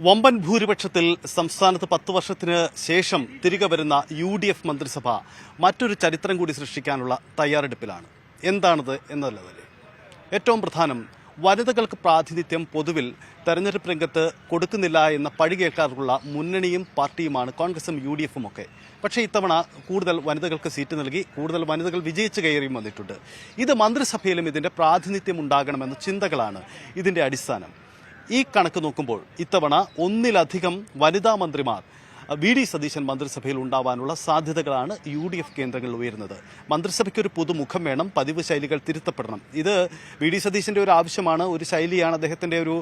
വമ്പൻ ഭൂരിപക്ഷത്തിൽ സംസ്ഥാനത്ത് 10 വർഷത്തിന് ശേഷം തിരികെ വരുന്ന UDF മന്ത്രിസഭ മറ്റൊരു ചരിത്രം കൂടി സൃഷ്ടിക്കാനുള്ള തയ്യാറെടുപ്പിലാണ്. എന്താണത് എന്നതല്ലേ ഏറ്റവും പ്രധാനം. വനിതകൾക്ക് പ്രാതിനിധ്യം പൊതുവിൽ തെരഞ്ഞെടുപ്പ് രംഗത്ത് കൊടുക്കുന്നില്ല എന്ന പഴി കേൾക്കാറുള്ള മുന്നണിയും പാർട്ടിയുമാണ് കോൺഗ്രസും UDFും ഒക്കെ. പക്ഷേ ഇത്തവണ കൂടുതൽ വനിതകൾക്ക് സീറ്റ് നൽകി, കൂടുതൽ വനിതകൾ വിജയിച്ച് കയറിയും വന്നിട്ടുണ്ട്. ഇത് മന്ത്രിസഭയിലും ഇതിൻ്റെ പ്രാതിനിധ്യം ഉണ്ടാകണമെന്ന ചിന്തകളാണ് ഇതിൻ്റെ അടിസ്ഥാനം. ഈ കണക്ക് നോക്കുമ്പോൾ ഇത്തവണ ഒന്നിലധികം വനിതാ മന്ത്രിമാർ VD സതീശൻ മന്ത്രിസഭയിൽ ഉണ്ടാവാനുള്ള സാധ്യതകളാണ് UDF കേന്ദ്രങ്ങളിൽ ഉയരുന്നത്. മന്ത്രിസഭയ്ക്കൊരു പുതുമുഖം വേണം, പതിവ് ശൈലികൾ തിരുത്തപ്പെടണം. ഇത് VD സതീശൻ്റെ ഒരു ആവശ്യമാണ്, ഒരു ശൈലിയാണ്, അദ്ദേഹത്തിൻ്റെ ഒരു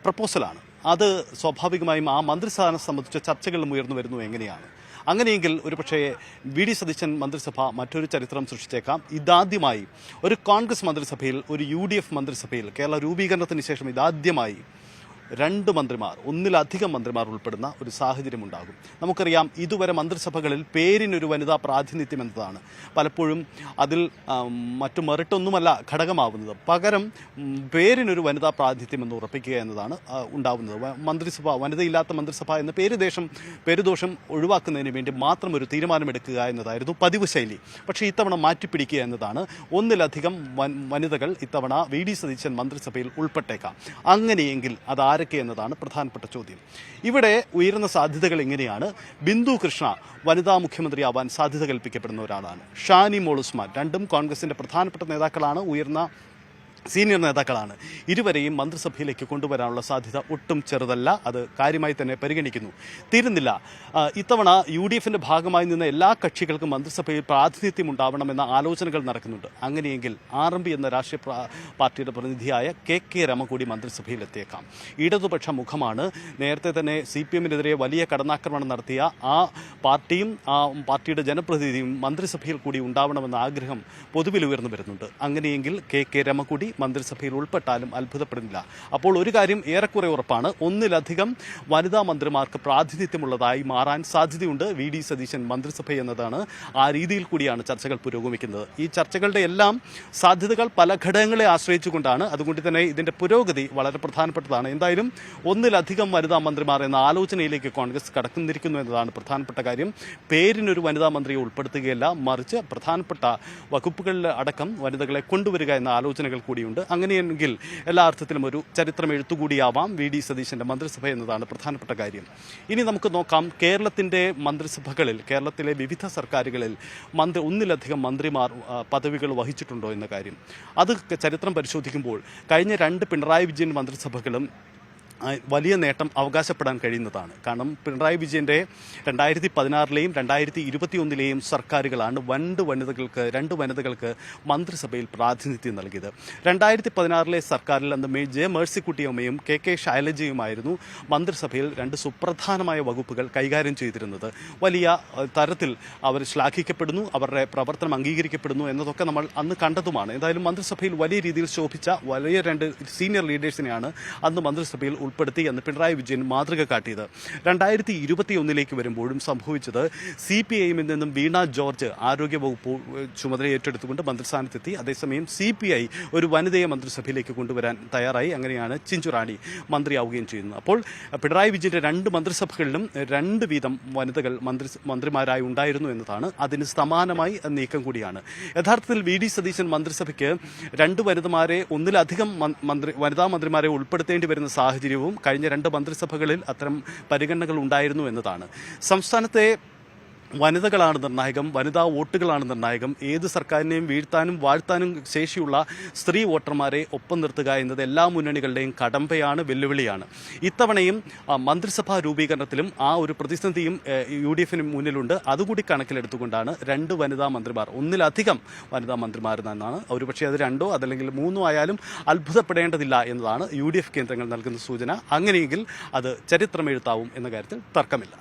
പ്രപ്പോസലാണ്. അത് സ്വാഭാവികമായും ആ മന്ത്രിസ്ഥാനം സംബന്ധിച്ച ചർച്ചകളിലും ഉയർന്നു വരുന്നു. എങ്ങനെയാണ് അങ്ങനെയെങ്കിൽ ഒരുപക്ഷേ VD സതീശൻ മന്ത്രിസഭ മറ്റൊരു ചരിത്രം സൃഷ്ടിച്ചേക്കാം. ഇതാദ്യമായി ഒരു കോൺഗ്രസ് മന്ത്രിസഭയിൽ, ഒരു UDF മന്ത്രിസഭയിൽ കേരള രൂപീകരണത്തിന് ശേഷം ഇതാദ്യമായി 2 മന്ത്രിമാർ, ഒന്നിലധികം മന്ത്രിമാർ ഉൾപ്പെടുന്ന ഒരു സാഹചര്യം ഉണ്ടാകും. നമുക്കറിയാം, ഇതുവരെ മന്ത്രിസഭകളിൽ പേരിനൊരു വനിതാ പ്രാതിനിധ്യം എന്നതാണ് പലപ്പോഴും അതിൽ മറ്റു മെറിറ്റൊന്നുമല്ല ഘടകമാവുന്നത്. പകരം പേരിനൊരു വനിതാ പ്രാതിനിധ്യം എന്ന് ഉറപ്പിക്കുക എന്നതാണ് ഉണ്ടാവുന്നത്. മന്ത്രിസഭ, വനിതയില്ലാത്ത മന്ത്രിസഭ എന്ന പേരുദോഷം ഒഴിവാക്കുന്നതിന് വേണ്ടി മാത്രം ഒരു തീരുമാനമെടുക്കുക എന്നതായിരുന്നു പതിവ് ശൈലി. പക്ഷേ ഇത്തവണ മാറ്റിപ്പിടിക്കുക എന്നതാണ്. ഒന്നിലധികം വനിതകൾ ഇത്തവണ VD സതീശൻ മന്ത്രിസഭയിൽ ഉൾപ്പെട്ടേക്കാം. അങ്ങനെയെങ്കിൽ അത് ആരൊക്കെ എന്നതാണ് പ്രധാനപ്പെട്ട ചോദ്യം. ഇവിടെ ഉയരുന്ന സാധ്യതകൾ എങ്ങനെയാണ്? ബിന്ദു കൃഷ്ണ വനിതാ മുഖ്യമന്ത്രിയാവാൻ സാധ്യത കൽപ്പിക്കപ്പെടുന്ന ഒരാളാണ്. ഷാനി മോൾ ഉസ്മാൻ, രണ്ടും കോൺഗ്രസിന്റെ പ്രധാനപ്പെട്ട നേതാക്കളാണ്, ഉയർന്ന സീനിയർ നേതാക്കളാണ്. ഇരുവരെയും മന്ത്രിസഭയിലേക്ക് കൊണ്ടുവരാനുള്ള സാധ്യത ഒട്ടും ചെറുതല്ല. അത് കാര്യമായി തന്നെ പരിഗണിക്കുന്നു. തീരുന്നില്ല, ഇത്തവണ UDFിന്റെ ഭാഗമായി നിന്ന എല്ലാ കക്ഷികൾക്കും മന്ത്രിസഭയിൽ പ്രാതിനിധ്യം ഉണ്ടാവണമെന്ന ആലോചനകൾ നടക്കുന്നുണ്ട്. അങ്ങനെയെങ്കിൽ RMP എന്ന രാഷ്ട്രീയ പാർട്ടിയുടെ പ്രതിനിധിയായ KK രമ കൂടി മന്ത്രിസഭയിൽ എത്തിയേക്കാം. ഇടതുപക്ഷ മുഖമാണ്. നേരത്തെ തന്നെ CPMനെതിരെ വലിയ കടന്നാക്രമണം നടത്തിയ ആ പാർട്ടിയും ആ പാർട്ടിയുടെ ജനപ്രതിനിധിയും മന്ത്രിസഭയിൽ കൂടി ഉണ്ടാവണമെന്ന ആഗ്രഹം പൊതുവിൽ ഉയർന്നു വരുന്നുണ്ട്. അങ്ങനെയെങ്കിൽ KK രമ കൂടി മന്ത്രിസഭയിൽ ഉൾപ്പെട്ടാലും അത്ഭുതപ്പെടുന്നില്ല. അപ്പോൾ ഒരു കാര്യം ഏറെക്കുറെ ഉറപ്പാണ്, ഒന്നിലധികം വനിതാ മന്ത്രിമാർക്ക് പ്രാതിനിധ്യമുള്ളതായി മാറാൻ സാധ്യതയുണ്ട് VD സതീശൻ മന്ത്രിസഭ എന്നതാണ്. ആ രീതിയിൽ കൂടിയാണ് ചർച്ചകൾ പുരോഗമിക്കുന്നത്. ഈ ചർച്ചകളുടെ എല്ലാം സാധ്യതകൾ പല ഘടകങ്ങളെ ആശ്രയിച്ചുകൊണ്ടാണ്. അതുകൊണ്ട് തന്നെ ഇതിന്റെ പുരോഗതി വളരെ പ്രധാനപ്പെട്ടതാണ്. എന്തായാലും ഒന്നിലധികം വനിതാ മന്ത്രിമാർ എന്ന ആലോചനയിലേക്ക് കോൺഗ്രസ് കടന്നിരിക്കുന്നു എന്നതാണ് പ്രധാനപ്പെട്ട കാര്യം. പേരിനൊരു വനിതാ മന്ത്രിയെ ഉൾപ്പെടുത്തുകയല്ല, മറിച്ച് പ്രധാനപ്പെട്ട വകുപ്പുകളിൽ അടക്കം വനിതകളെ കൊണ്ടുവരിക എന്ന ആലോചനകൾ കൂടിയുണ്ട്. അങ്ങനെയെങ്കിൽ എല്ലാ അർത്ഥത്തിലും ഒരു ചരിത്രം എഴുത്തുകൂടിയാവാം VD സതീശന്റെ മന്ത്രിസഭ എന്നതാണ് പ്രധാനപ്പെട്ട കാര്യം. ഇനി നമുക്ക് നോക്കാം, കേരളത്തിന്റെ മന്ത്രിസഭകളിൽ, കേരളത്തിലെ വിവിധ സർക്കാരുകളിൽ ഒന്നിലധികം മന്ത്രിമാർ പദവികൾ വഹിച്ചിട്ടുണ്ടോ എന്ന കാര്യം. അത് ചരിത്രം പരിശോധിക്കുമ്പോൾ കഴിഞ്ഞ 2 പിണറായി വിജയൻ മന്ത്രിസഭകളും വലിയ നേട്ടം അവകാശപ്പെടാൻ കഴിയുന്നതാണ്. കാരണം പിണറായി വിജയൻ്റെ 2016ലെയും 2021ലെയും സർക്കാരുകളാണ് 2 വനിതകൾക്ക് മന്ത്രിസഭയിൽ പ്രാതിനിധ്യം നൽകിയത്. 2016ലെ സർക്കാരിൽ അന്ന് മേഴ്സിക്കുട്ടിയമ്മയും KK ശൈലജയുമായിരുന്നു മന്ത്രിസഭയിൽ 2 സുപ്രധാനമായ വകുപ്പുകൾ കൈകാര്യം ചെയ്തിരുന്നത്. വലിയ തരത്തിൽ അവർ ശ്ലാഘിക്കപ്പെടുന്നു, അവരുടെ പ്രവർത്തനം അംഗീകരിക്കപ്പെടുന്നു എന്നതൊക്കെ നമ്മൾ അന്ന് കണ്ടതുമാണ്. എന്തായാലും മന്ത്രിസഭയിൽ വലിയ രീതിയിൽ ശോഭിച്ച വലിയ 2 സീനിയർ ലീഡേഴ്സിനെയാണ് അന്ന് മന്ത്രിസഭയിൽ ഉൾപ്പെടുത്തി എന്ന് പിണറായി വിജയൻ മാതൃക കാട്ടിയത്. 2021ലേക്ക് വരുമ്പോഴും സംഭവിച്ചത് CPIഎമ്മിൽ നിന്നും വീണ ജോർജ് ആരോഗ്യവകുപ്പ് ചുമതല ഏറ്റെടുത്തുകൊണ്ട് മന്ത്രിസ്ഥാനത്തെത്തി. അതേസമയം CPI ഒരു വനിതയെ മന്ത്രിസഭയിലേക്ക് കൊണ്ടുവരാൻ തയ്യാറായി. അങ്ങനെയാണ് ചിഞ്ചുറാണി മന്ത്രിയാവുകയും ചെയ്യുന്നത്. അപ്പോൾ പിണറായി വിജയന്റെ 2 മന്ത്രിസഭകളിലും 2 വീതം വനിതകൾ മന്ത്രിമാരായി ഉണ്ടായിരുന്നു എന്നതാണ് അതിന് സമാനമായി നീക്കം കൂടിയാണ്. യഥാർത്ഥത്തിൽ VD സതീശൻ മന്ത്രിസഭയ്ക്ക് 2 വനിതമാരെ, ഒന്നിലധികം വനിതാ മന്ത്രിമാരെ ഉൾപ്പെടുത്തേണ്ടി വരുന്ന സാഹചര്യം കഴിഞ്ഞ 2 മന്ത്രിസഭകളിൽ അത്തരം പരിഗണനകൾ ഉണ്ടായിരുന്നു എന്നതാണ്. സംസ്ഥാനത്തെ വനിതകളാണ് നിർണായകം, വനിതാ വോട്ടുകളാണ് നിർണായകം. ഏത് സർക്കാരിനെയും വീഴ്ത്താനും വാഴ്ത്താനും ശേഷിയുള്ള സ്ത്രീ വോട്ടർമാരെ ഒപ്പം നിർത്തുക എന്നത് എല്ലാ മുന്നണികളുടെയും കടമ്പയാണ്, വെല്ലുവിളിയാണ്. ഇത്തവണയും മന്ത്രിസഭാ രൂപീകരണത്തിലും ആ ഒരു പ്രതിസന്ധിയും UDFിന് മുന്നിലുണ്ട്. അതുകൂടി കണക്കിലെടുത്തുകൊണ്ടാണ് 2 വനിതാ മന്ത്രിമാർ, ഒന്നിലധികം വനിതാ മന്ത്രിമാർ എന്നാണ്. ഒരുപക്ഷെ അത് 2 അതല്ലെങ്കിൽ 3 ആയാലും അത്ഭുതപ്പെടേണ്ടതില്ല എന്നതാണ് UDF കേന്ദ്രങ്ങൾ നൽകുന്ന സൂചന. അങ്ങനെയെങ്കിൽ അത് ചരിത്രമെഴുത്താവും എന്ന കാര്യത്തിൽ തർക്കമില്ല.